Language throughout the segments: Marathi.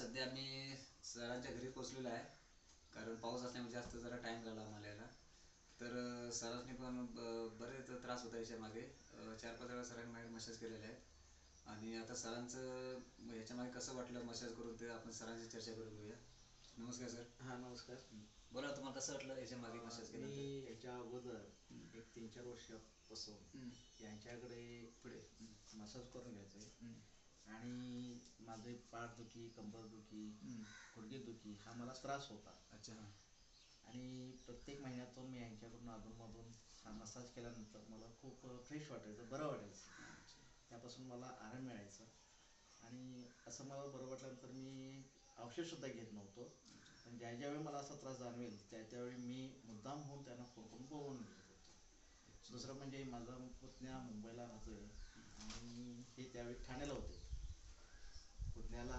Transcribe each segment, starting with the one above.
सध्या मी सरांच्या घरी पोचलेलो आहे, कारण पाऊस असल्यामुळे जास्त जरा टाईम झाला आम्हाला यायला. तर सरांनी पण बरेच त्रास होता याच्यामागे. 4-5 वेळा सरांनी माझे मसाज केलेले आहेत आणि आता सरांचं याच्यामागे कसं वाटलं मसाज करून ते आपण सरांची चर्चा करून घेऊया. नमस्कार सर. हां नमस्कार. बोला, तुम्हाला कसं वाटलं याच्यामागे मसाज मी केल्यानंतर? याच्या अगोदर एक 3-4 वर्षापासून यांच्याकडे पुढे मसाज करून घ्यायचो आहे आणि माझे पाठदुखी, कंबरदुखी, गुडघेदुखी हा मला त्रास होता. अच्छा. आणि प्रत्येक महिन्यातून मी यांच्याकडून अधूनमधून हा मसाज केल्यानंतर मला खूप फ्रेश वाटायचं, बरं वाटायचं. त्यापासून मला आराम मिळायचा आणि असं मला बरं वाटल्यानंतर मी औषधसुद्धा घेत नव्हतो. पण ज्यावेळी मला असा त्रास जाणवेल त्यावेळी मी मुद्दाम होऊन त्यांना फोन करून बोलवून घेत होतो. दुसरं म्हणजे माझा पुतण्या मुंबईला राहतो आहे आणि हे त्यावेळी ठाण्याला होते. पुतण्याला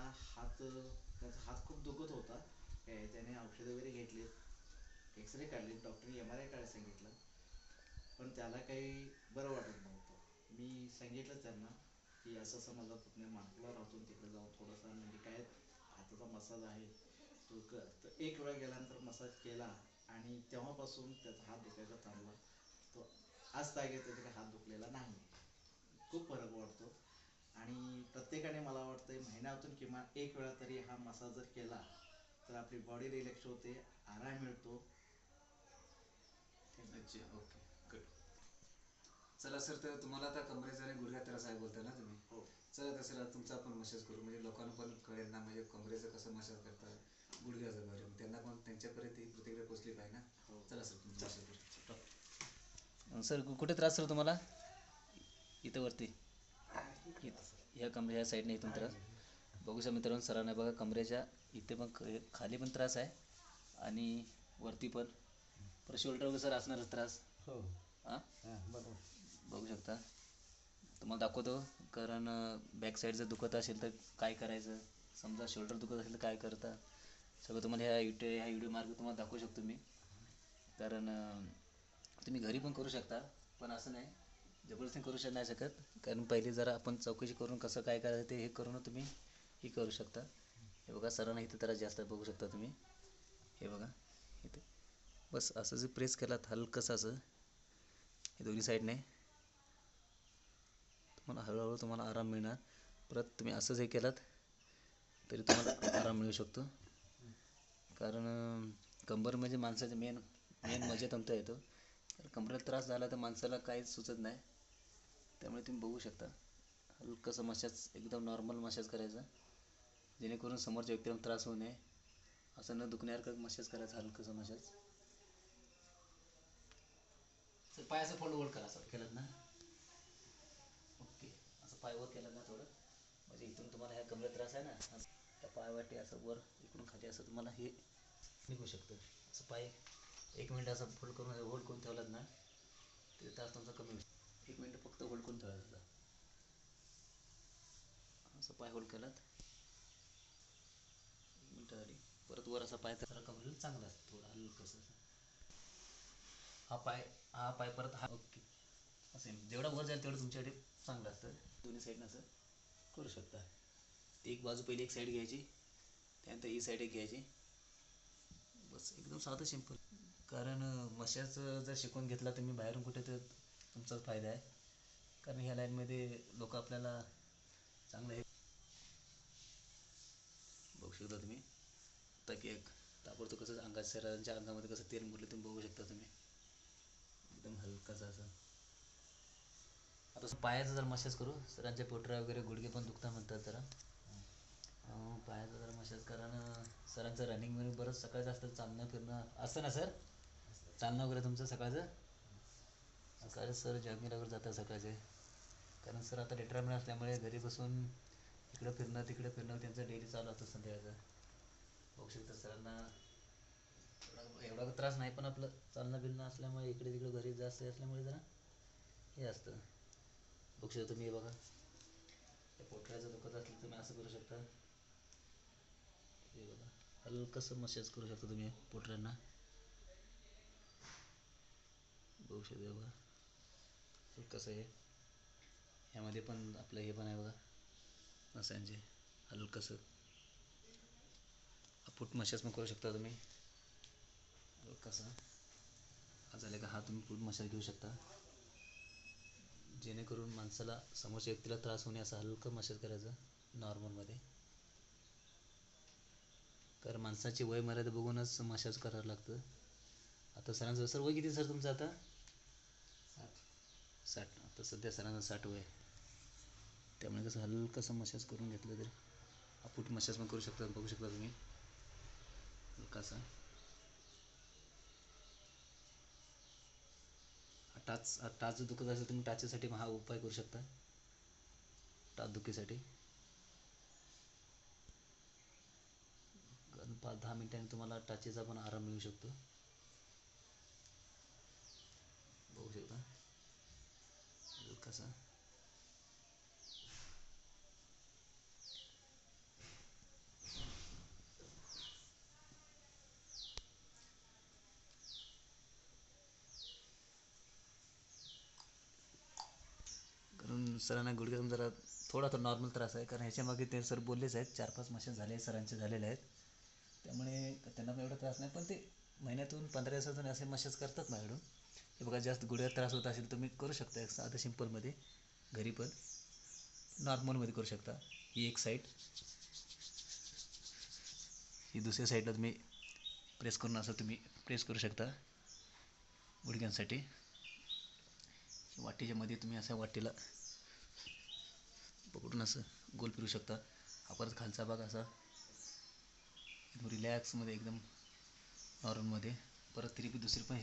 त्याचा हात खूप दुखत होता. त्याने औषधं वगैरे घेतलीत, एक्सरे काढले, डॉक्टरने MRI काढायला सांगितलं, पण त्याला काही बरं वाटत नव्हतं. मी सांगितलं त्यांना की असं असं माझा पुतण्या नागपूरला राहतो, तिकडे जाऊन थोडंसं म्हणजे काय हाताचा मसाज आहे तो कर. तर एक वेळा गेल्यानंतर मसाज केला आणि तेव्हापासून त्याचा हात दुखायचा थांबला. तो आज तागे त्याचा काही हात दुखलेला नाही. खूप फरक वाटतो आणि प्रत्येकाने मला वाटतं महिन्यातून किमान एक वेळा तरी हा मसाज जर केला तर आपली बॉडी रिलॅक्स होते, आराम मिळतो. अच्छा, ओके, गुड. चला सर, तर तुम्हाला आता कमरेचा आणि गुडघ्यात त्रास आहे बोलता ना तुम्ही? हो. चला तर तुमचा पण मसाज करू, म्हणजे लोकांना पण कळेल ना, म्हणजे कमरेचं कसं मसाज करतात, गुडघ्याचं बरं, त्यांना पण त्यांच्यापर्यंत ही प्रतिक्रिया पोचली पाहिजे ना. हो. चला सर, तुमचं मसाज करू. सर, कुठे त्रास सर तुम्हाला? इथं वरती, ह्या कमरे ह्या साईडने इथून त्रास बघू शकता मित्रांनो. सरांना बघा कमरेच्या इथे पण खाली पण त्रास आहे आणि वरती पण. परत शोल्डर वगैरे सर असणारच त्रास. हो. हां, बरोबर. बघू शकता. तुम्हाला दाखवतो, कारण बॅक साईड जर दुखत असेल तर काय करायचं, समजा शोल्डर दुखत असेल तर काय करता, सगळं तुम्हाला ह्या व्हिडिओ मार्ग तुम्हाला दाखवू शकतो मी. कारण तुम्ही घरी पण करू शकता, पण असं नाही जबरदस्ती करू नाही शकत. कारण पहिले जरा आपण चौकशी करून कसं काय करायचं ते हे करून तुम्ही हे करू शकता. हे बघा सरांना इथे त्रास जास्त बघू शकता तुम्ही. हे बघा इथे बस असं जे प्रेस केलात हलकंसं असं हे दोन्ही साईडने, तुम्हाला हळूहळू तुम्हाला आराम मिळणार. परत तुम्ही असंच हे केलात तरी तुम्हाला आराम मिळू शकतो. कारण कंबर म्हणजे माणसाचं मेन मजा तंत्र येतो. तर कंबरेला त्रास झाला तर माणसाला काहीच सुचत नाही. त्यामुळे तुम्ही बघू शकता हलकंसं मसाज, एकदम नॉर्मल मसाज करायचा, जेणेकरून समोरच्या व्यक्तीला त्रास होऊ नये. असं न दुखण्यासारखं मसाज करायचं, हलकंसं मसाज. तर पायाचं फोल्ड वर करा सर, केलं ना? ओके, असं पाय वर केलं ना थोडं, म्हणजे इथून तुम्हाला ह्या कमरेत त्रास आहे ना, त्या पायावाटी असं वर इकडून खाली असं तुम्हाला हे निघू शकतं. असं पाय 1 मिनिट असं फोल्ड करून होल्ड करून ठेवलात ना, ते त्रास तुमचा कमी होईल. 1 मिनिट फक्त होल्ड करून ठेवायचा. असं पाय होल्ड केलात 1 मिनिट झाली, परत वर असा पाय जरा कमरेला चांगला असतं, थोडं हलकंसं. हा पाय परत हा, ओके. असं जेवढा वर जाईल तेवढं तुमच्यासाठी चांगलं असतं. दोन्ही साईडनं असं करू शकता. एक बाजू पहिली एक साईड घ्यायची, त्यानंतर ही साईड एक घ्यायची, बस एकदम साधं सिंपल. कारण मसाज जर शिकून घेतला तुम्ही बाहेरून कुठे तर तुमचाच फायदा आहे. कारण ह्या लाईनमध्ये लोक आपल्याला चांगलं हे बघू शकता तुम्ही. आता की एक ताबडतोब कसं अंगात सरांच्या अंगामध्ये कसं तेल मुरले तुम्ही बघू शकता तुम्ही, एकदम हलकाचं असं. आता पायाचा जर मसाज करू, सरांच्या पोटऱ्या वगैरे गुडघे पण दुखता म्हणतात जरा. पायाचा जरा मसाज करा ना. सरांचं रनिंग वगैरे बरंच सकाळचं असतं, चालणं फिरणं असतं ना सर? चालणं वगैरे तुमचं सकाळचं? सकाळचं सर जॉगिंगला वगैरे जातात सकाळचे. कारण सर आता रिटायरमेंट असल्यामुळे घरी बसून इकडं फिरणं तिकडे फिरणं त्यांचं डेली चालू असतं संध्याकाळचं. बघू शकता सरांना एवढा त्रास नाही, पण आपलं चालणं फिरणं असल्यामुळे इकडे तिकडे घरी जास्त असल्यामुळे जरा हे असतं. बघू शकता तुम्ही. हे बघा, त्या पोटऱ्याचं दुखत असलं तुम्ही असं करू शकता. हे बघा हलकंसं मसाज करू शकता तुम्ही पोटऱ्यांना. बघू शकता बघा हलकंसं आहे. ह्यामध्ये पण आपलं हे पण आहे बघा, नसांचे हलकंसं फूट मसाज पण करू शकता तुम्ही. कसा हा झाला का हा तुम्ही फूट मसाज घेऊ शकता, जेणेकरून माणसाला समोरच्या व्यक्तीला त्रास होणे असं हलकं मसाज करायचं नॉर्मलमध्ये. कारण माणसाची वय मर्यादा बघूनच मसाज करावं लागतं. आता सरांचं सर वय किती सर तुमचं आता? 60. आता सध्या सरांचं 60 वय, त्यामुळे कसं हलकंसं मसाज करून घेतलं तरी हा फूट मसाज पण करू शकता. बघू शकता तुम्ही हलकासा. टाच दुखत असेल तुम्ही टाचेसाठी हा उपाय करू शकता, टाच दुखीसाठी. 5-10 मिनिटांनी तुम्हाला टाचेचा पण आराम मिळू शकतो. बघू शकता हलकासा. कारण सरांना गुडघ्यातून जरा थोडा तर नॉर्मल त्रास आहे, कारण ह्याच्यामागे ते सर बोललेच आहेत 4-5 मशीन झाले सरांचे झालेले आहेत, त्यामुळे त्यांना पण एवढा त्रास नाही. पण ते महिन्यातून 15 दिवसातून असे मसाज करतात माझ्याकडून. हे बघा जास्त गुडघ्यात त्रास होत असेल तुम्ही करू शकता एक साधं सिंपलमध्ये घरी, पण नॉर्मलमध्ये करू शकता. ही एक साईड, ही दुसऱ्या साईडला तुम्ही प्रेस करून असं तुम्ही प्रेस करू शकता गुडघ्यांसाठी. वाटीच्या मध्ये तुम्ही अशा वाटीला पकडून असं गोल फिरू शकता. हा परत खालचा भाग असा एकदम रिलॅक्समध्ये एकदम नॉर्मलमध्ये. परत तरी दुसरी पण